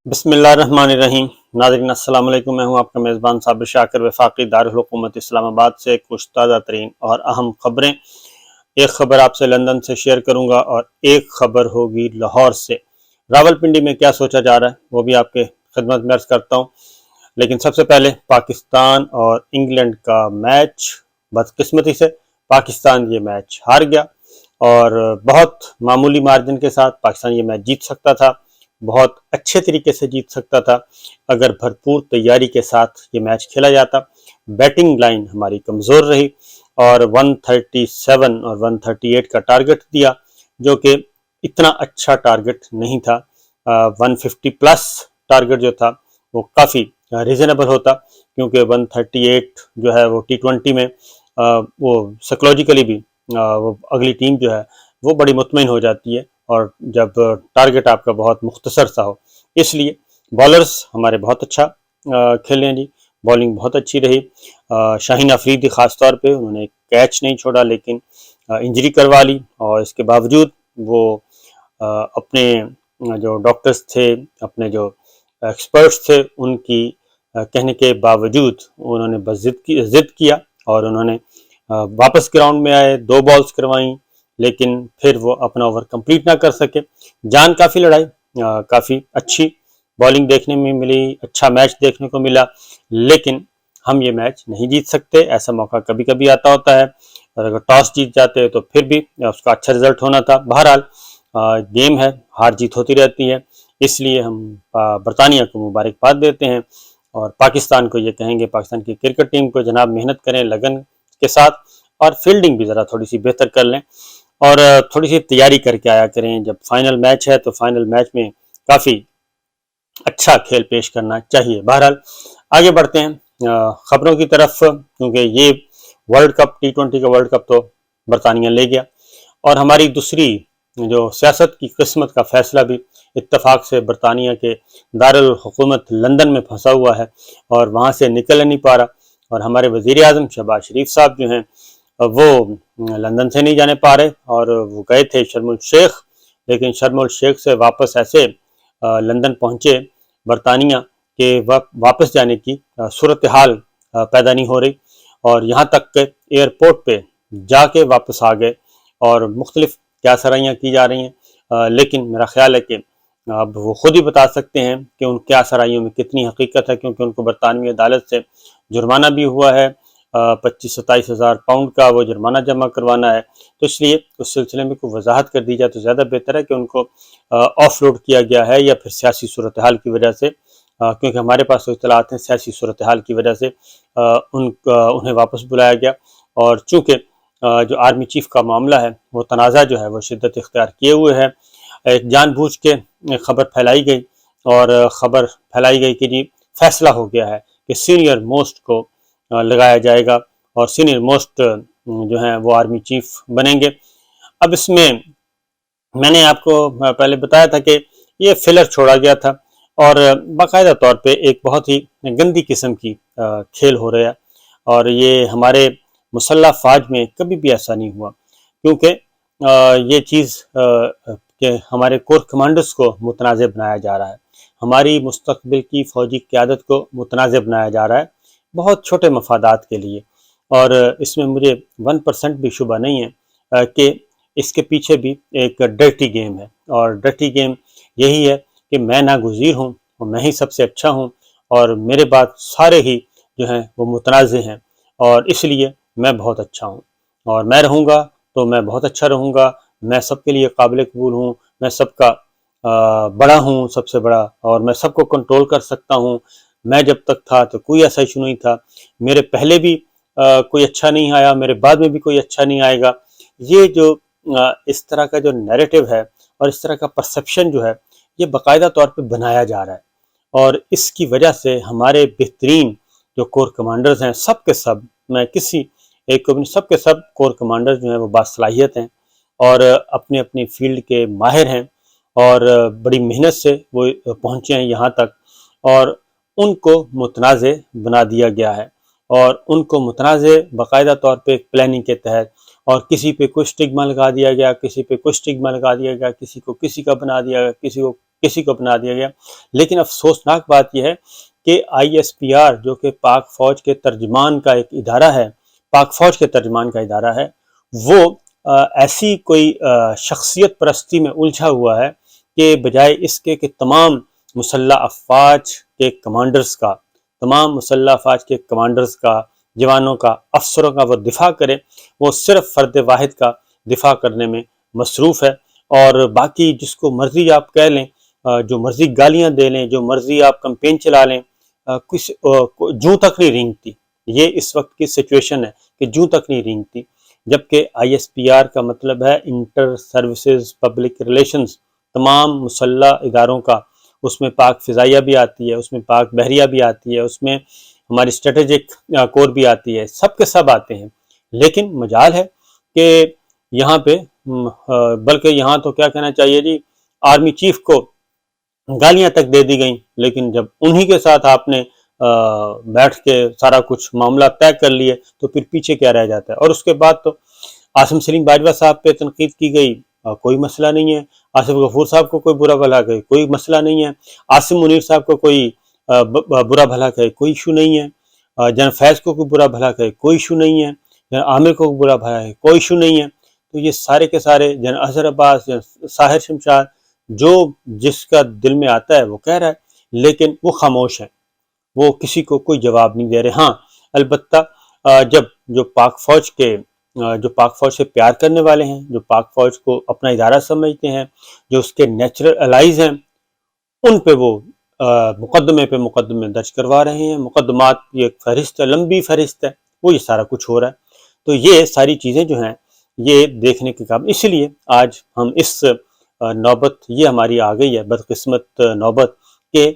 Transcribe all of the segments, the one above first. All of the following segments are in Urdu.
بسم اللہ الرحمن الرحیم۔ ناظرین السلام علیکم، میں ہوں آپ کا میزبان صابر شاکر، وفاقی دارالحکومت اسلام آباد سے کچھ تازہ ترین اور اہم خبریں۔ ایک خبر آپ سے لندن سے شیئر کروں گا اور ایک خبر ہوگی لاہور سے۔ راولپنڈی میں کیا سوچا جا رہا ہے وہ بھی آپ کے خدمت میں عرض کرتا ہوں، لیکن سب سے پہلے پاکستان اور انگلینڈ کا میچ۔ بدقسمتی سے پاکستان یہ میچ ہار گیا اور بہت معمولی مارجن کے ساتھ پاکستان یہ میچ جیت سکتا تھا، بہت اچھے طریقے سے جیت سکتا تھا اگر بھرپور تیاری کے ساتھ یہ میچ کھیلا جاتا۔ بیٹنگ لائن ہماری کمزور رہی اور 137 اور 138 کا ٹارگٹ دیا، جو کہ اتنا اچھا ٹارگٹ نہیں تھا۔ 150 پلس ٹارگٹ جو تھا وہ کافی ریزنیبل ہوتا، کیونکہ 138 جو ہے وہ T20 میں وہ سائیکولوجیکلی بھی وہ اگلی ٹیم جو ہے وہ بڑی مطمئن ہو جاتی ہے، اور جب ٹارگٹ آپ کا بہت مختصر سا ہو۔ اس لیے بالرز ہمارے بہت اچھا کھیلے ہیں جی، بالنگ بہت اچھی رہی۔ شاہین افریدی خاص طور پہ انہوں نے کیچ نہیں چھوڑا، لیکن انجری کروا لی، اور اس کے باوجود وہ اپنے جو ڈاکٹرز تھے، اپنے جو ایکسپرٹس تھے، ان کی کہنے کے باوجود انہوں نے بس ضد کیا اور انہوں نے واپس گراؤنڈ میں آئے، 2 بالز کروائیں، لیکن پھر وہ اپنا اوور کمپلیٹ نہ کر سکے۔ جان کافی لڑائی، کافی اچھی بالنگ دیکھنے میں ملی، اچھا میچ دیکھنے کو ملا، لیکن ہم یہ میچ نہیں جیت سکتے۔ ایسا موقع کبھی کبھی آتا ہوتا ہے، اور اگر ٹاس جیت جاتے تو پھر بھی اس کا اچھا رزلٹ ہونا تھا۔ بہرحال گیم ہے، ہار جیت ہوتی رہتی ہے، اس لیے ہم برطانیہ کو مبارکباد دیتے ہیں اور پاکستان کو یہ کہیں گے، پاکستان کی کرکٹ ٹیم کو جناب محنت کریں لگن کے ساتھ، اور فیلڈنگ بھی ذرا تھوڑی سی بہتر کر لیں اور تھوڑی سی تیاری کر کے آیا کریں۔ جب فائنل میچ ہے تو فائنل میچ میں کافی اچھا کھیل پیش کرنا چاہیے۔ بہرحال آگے بڑھتے ہیں خبروں کی طرف، کیونکہ یہ ورلڈ کپ T20 کا ورلڈ کپ تو برطانیہ لے گیا، اور ہماری دوسری جو سیاست کی قسمت کا فیصلہ بھی اتفاق سے برطانیہ کے دارالحکومت لندن میں پھنسا ہوا ہے اور وہاں سے نکل نہیں پا رہا، اور ہمارے وزیر اعظم شہباز شریف صاحب جو ہیں وہ لندن سے نہیں جانے پا رہے، اور وہ گئے تھے شرم الشیخ، لیکن شرم الشیخ سے واپس ایسے لندن پہنچے برطانیہ کہ واپس جانے کی صورتحال پیدا نہیں ہو رہی، اور یہاں تک کہ ایئرپورٹ پہ جا کے واپس آ گئے، اور مختلف کیا سرائیاں کی جا رہی ہیں، لیکن میرا خیال ہے کہ اب وہ خود ہی بتا سکتے ہیں کہ ان کیا سرائیوں میں کتنی حقیقت ہے، کیونکہ ان کو برطانوی عدالت سے جرمانہ بھی ہوا ہے، 25-27 ہزار پاؤنڈ کا وہ جرمانہ جمع کروانا ہے، تو اس لیے اس سلسلے میں کوئی وضاحت کر دی جائے تو زیادہ بہتر ہے کہ ان کو آف لوڈ کیا گیا ہے یا پھر سیاسی صورتحال کی وجہ سے، کیونکہ ہمارے پاس تو اطلاعات ہیں سیاسی صورتحال کی وجہ سے انہیں واپس بلایا گیا، اور چونکہ جو آرمی چیف کا معاملہ ہے وہ تنازع جو ہے وہ شدت اختیار کیے ہوئے ہے۔ ایک جان بوجھ کے خبر پھیلائی گئی، اور خبر پھیلائی گئی کہ جی فیصلہ ہو گیا ہے کہ سینئر موسٹ کو لگایا جائے گا، اور سینئر موسٹ جو ہیں وہ آرمی چیف بنیں گے۔ اب اس میں نے آپ کو پہلے بتایا تھا کہ یہ فلر چھوڑا گیا تھا، اور باقاعدہ طور پہ ایک بہت ہی گندی قسم کی کھیل ہو رہا ہے، اور یہ ہمارے مسلح فوج میں کبھی بھی ایسا نہیں ہوا، کیونکہ یہ چیز کہ ہمارے کور کمانڈرز کو متنازع بنایا جا رہا ہے، ہماری مستقبل کی فوجی قیادت کو متنازع بنایا جا رہا ہے بہت چھوٹے مفادات کے لیے، اور اس میں مجھے 1% بھی شبہ نہیں ہے کہ اس کے پیچھے بھی ایک ڈرٹی گیم ہے، اور ڈرٹی گیم یہی ہے کہ میں ناگزیر ہوں اور میں ہی سب سے اچھا ہوں، اور میرے بعد سارے ہی جو ہیں وہ متنازع ہیں، اور اس لیے میں بہت اچھا ہوں، اور میں رہوں گا تو میں بہت اچھا رہوں گا، میں سب کے لیے قابل قبول ہوں، میں سب کا بڑا ہوں، سب سے بڑا، اور میں سب کو کنٹرول کر سکتا ہوں۔ میں جب تک تھا تو کوئی ایسا ایشو نہیں تھا، میرے پہلے بھی کوئی اچھا نہیں آیا، میرے بعد میں بھی کوئی اچھا نہیں آئے گا۔ یہ جو اس طرح کا جو نیریٹو ہے اور اس طرح کا پرسپشن جو ہے یہ باقاعدہ طور پہ بنایا جا رہا ہے، اور اس کی وجہ سے ہمارے بہترین جو کور کمانڈرز ہیں، سب کے سب، میں کسی ایک کو سب کے سب کور کمانڈرز جو ہیں وہ باصلاحیت ہیں اور اپنی اپنی فیلڈ کے ماہر ہیں، اور بڑی محنت سے وہ پہنچے ہیں یہاں تک، اور ان کو متنازع بنا دیا گیا ہے، اور ان کو متنازع باقاعدہ طور پہ ایک پلاننگ کے تحت، اور کسی پہ کوئی سٹگما لگا دیا گیا، کسی پہ کوئی سٹگما لگا دیا گیا، کسی کو کسی کا بنا دیا گیا، کسی کو کسی کو اپنا دیا گیا۔ لیکن افسوسناک بات یہ ہے کہ ISPR جو کہ پاک فوج کے ترجمان کا ایک ادارہ ہے، پاک فوج کے ترجمان کا ادارہ ہے، وہ ایسی کوئی شخصیت پرستی میں الجھا ہوا ہے کہ بجائے اس کے کہ تمام مسلح افواج کے کمانڈرز کا، تمام مسلح افواج کے کمانڈرز کا، جوانوں کا، افسروں کا وہ دفاع کرے، وہ صرف فرد واحد کا دفاع کرنے میں مصروف ہے، اور باقی جس کو مرضی آپ کہہ لیں، جو مرضی گالیاں دے لیں، جو مرضی آپ کمپین چلا لیں، کچھ جوں تک نہیں رینگتی۔ یہ اس وقت کی سچویشن ہے کہ جوں تک نہیں رینگتی، جبکہ ISPR کا مطلب ہے انٹر سروسز پبلک ریلیشنز، تمام مسلح اداروں کا، اس میں پاک فضائیہ بھی آتی ہے، اس میں پاک بحریہ بھی آتی ہے، اس میں ہماری اسٹریٹجک کور بھی آتی ہے، سب کے سب آتے ہیں۔ لیکن مجال ہے کہ یہاں پہ بلکہ یہاں تو کیا کہنا چاہیے جی، آرمی چیف کو گالیاں تک دے دی گئیں، لیکن جب انہی کے ساتھ آپ نے بیٹھ کے سارا کچھ معاملہ طے کر لیے تو پھر پیچھے کیا رہ جاتا ہے۔ اور اس کے بعد تو عاصم سلیم باجوہ صاحب پہ تنقید کی گئی، کوئی مسئلہ نہیں ہے، آصف غفور صاحب کو کوئی برا بھلا کہے، کوئی مسئلہ نہیں ہے، عاصم منیر صاحب کو کوئی برا بھلا کہے، کوئی ایشو نہیں ہے، جنرل فیض کو کوئی برا بھلا کہے، کوئی ایشو نہیں ہے، جنرل عامر کو برا بھلا کہے، کوئی ایشو نہیں ہے۔ تو یہ سارے کے سارے جنرل اظہر عباس، جنرل ساحر شمشاد، جو جس کا دل میں آتا ہے وہ کہہ رہا ہے، لیکن وہ خاموش ہے، وہ کسی کو کوئی جواب نہیں دے رہے۔ ہاں البتہ جب جو پاک فوج سے پیار کرنے والے ہیں، جو پاک فوج کو اپنا ادارہ سمجھتے ہیں، جو اس کے نیچرل الائز ہیں، ان پہ وہ مقدمے پہ مقدمے درج کروا رہے ہیں، مقدمات کی ایک فہرست ہے، لمبی فہرست ہے، وہ یہ سارا کچھ ہو رہا ہے۔ تو یہ ساری چیزیں جو ہیں یہ دیکھنے کے قابل، اسی لیے آج ہم اس نوبت یہ ہماری آ گئی ہے بدقسمت نوبت کہ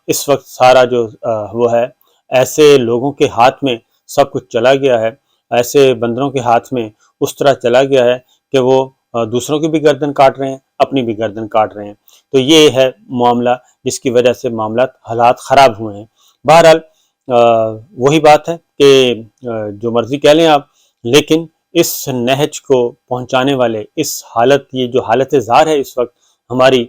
اس وقت سارا جو وہ ہے، ایسے لوگوں کے ہاتھ میں سب کچھ چلا گیا ہے، ایسے بندروں کے ہاتھ میں اس طرح چلا گیا ہے کہ وہ دوسروں کی بھی گردن کاٹ رہے ہیں، اپنی بھی گردن کاٹ رہے ہیں۔ تو یہ ہے معاملہ جس کی وجہ سے حالات خراب ہوئے ہیں۔ بہرحال وہی بات ہے کہ جو مرضی کہہ لیں آپ، لیکن اس نہج کو پہنچانے والے، اس حالت، یہ جو حالت زار ہے اس وقت ہماری،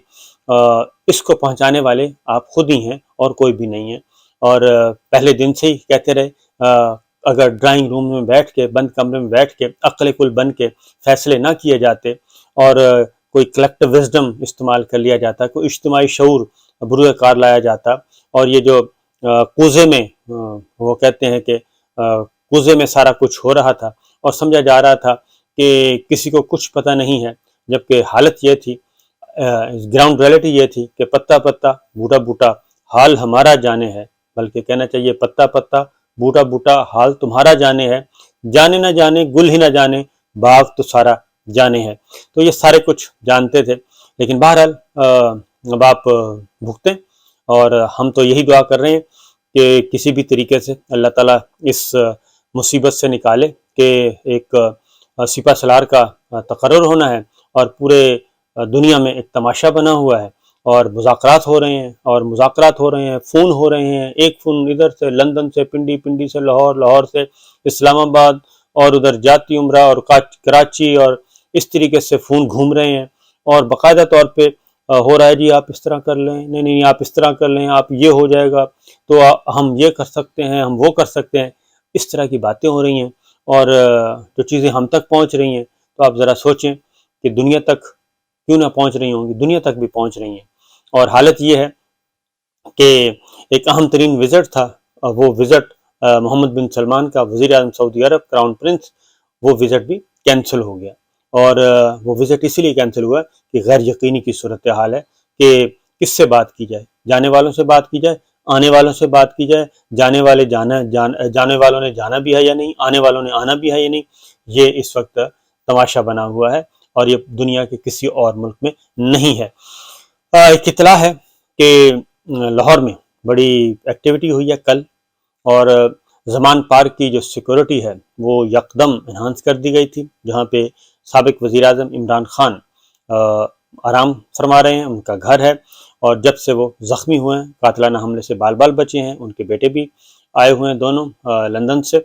اس کو پہنچانے والے آپ خود ہی ہیں اور کوئی بھی نہیں ہے۔ اور پہلے دن سے ہی کہتے رہے، اگر ڈرائنگ روم میں بیٹھ کے، بند کمرے میں بیٹھ کے عقل کل بن کے فیصلے نہ کیے جاتے، اور کوئی کلیکٹیو وزڈم استعمال کر لیا جاتا، کوئی اجتماعی شعور بروئے کار لایا جاتا، اور یہ جو کوزے میں وہ کہتے ہیں کہ کوزے میں سارا کچھ ہو رہا تھا اور سمجھا جا رہا تھا کہ کسی کو کچھ پتہ نہیں ہے، جبکہ حالت یہ تھی، گراؤنڈ ریئلٹی یہ تھی کہ پتا پتا بوٹا بوٹا حال ہمارا جانے ہے، بلکہ کہنا چاہیے پتا پتا بوٹا بوٹا حال تمہارا جانے ہے، جانے نہ جانے گل ہی نہ جانے باغ تو سارا جانے ہے۔ تو یہ سارے کچھ جانتے تھے، لیکن بہرحال اب آپ بھگتیں، اور ہم تو یہی دعا کر رہے ہیں کہ کسی بھی طریقے سے اللہ تعالیٰ اس مصیبت سے نکالے کہ ایک سپہ سالار کا تقرر ہونا ہے اور پورے دنیا میں ایک تماشا بنا ہوا ہے، اور مذاکرات ہو رہے ہیں، فون ہو رہے ہیں، ایک فون ادھر سے لندن سے پنڈی، پنڈی سے لاہور، لاہور سے اسلام آباد، اور ادھر جاتی عمرہ اور کراچی، اور اس طریقے سے فون گھوم رہے ہیں، اور باقاعدہ طور پہ ہو رہا ہے جی آپ اس طرح کر لیں، نہیں آپ اس طرح کر لیں، آپ یہ ہو جائے گا تو ہم یہ کر سکتے ہیں، ہم وہ کر سکتے ہیں، اس طرح کی باتیں ہو رہی ہیں، اور جو چیزیں ہم تک پہنچ رہی ہیں تو آپ ذرا سوچیں کہ دنیا تک کیوں نہ پہنچ رہی ہوں گی، دنیا تک بھی پہنچ رہی ہیں۔ اور حالت یہ ہے کہ ایک اہم ترین وزٹ تھا، وہ وزٹ محمد بن سلمان کا، وزیر اعظم سعودی عرب، کراؤن پرنس، وہ وزٹ بھی کینسل ہو گیا، اور وہ وزٹ اسی لیے کینسل ہوا کہ غیر یقینی کی صورتحال ہے کہ کس سے بات کی جائے، جانے والوں سے بات کی جائے، آنے والوں سے بات کی جائے، جانے والوں نے جانا بھی ہے یا نہیں، آنے والوں نے آنا بھی ہے یا نہیں، یہ اس وقت تماشا بنا ہوا ہے، اور یہ دنیا کے کسی اور ملک میں نہیں ہے۔ ایک اطلاع ہے کہ لاہور میں بڑی ایکٹیویٹی ہوئی ہے کل، اور زمان پارک کی جو سیکورٹی ہے وہ یکدم انہانس کر دی گئی تھی، جہاں پہ سابق وزیر اعظم عمران خان آرام فرما رہے ہیں، ان کا گھر ہے، اور جب سے وہ زخمی ہوئے ہیں، قاتلانہ حملے سے بال بال بچے ہیں، ان کے بیٹے بھی آئے ہوئے ہیں دونوں لندن سے،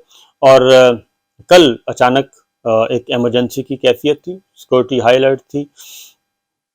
اور کل اچانک ایک ایمرجنسی کی کیفیت تھی، سیکورٹی ہائی الرٹ تھی،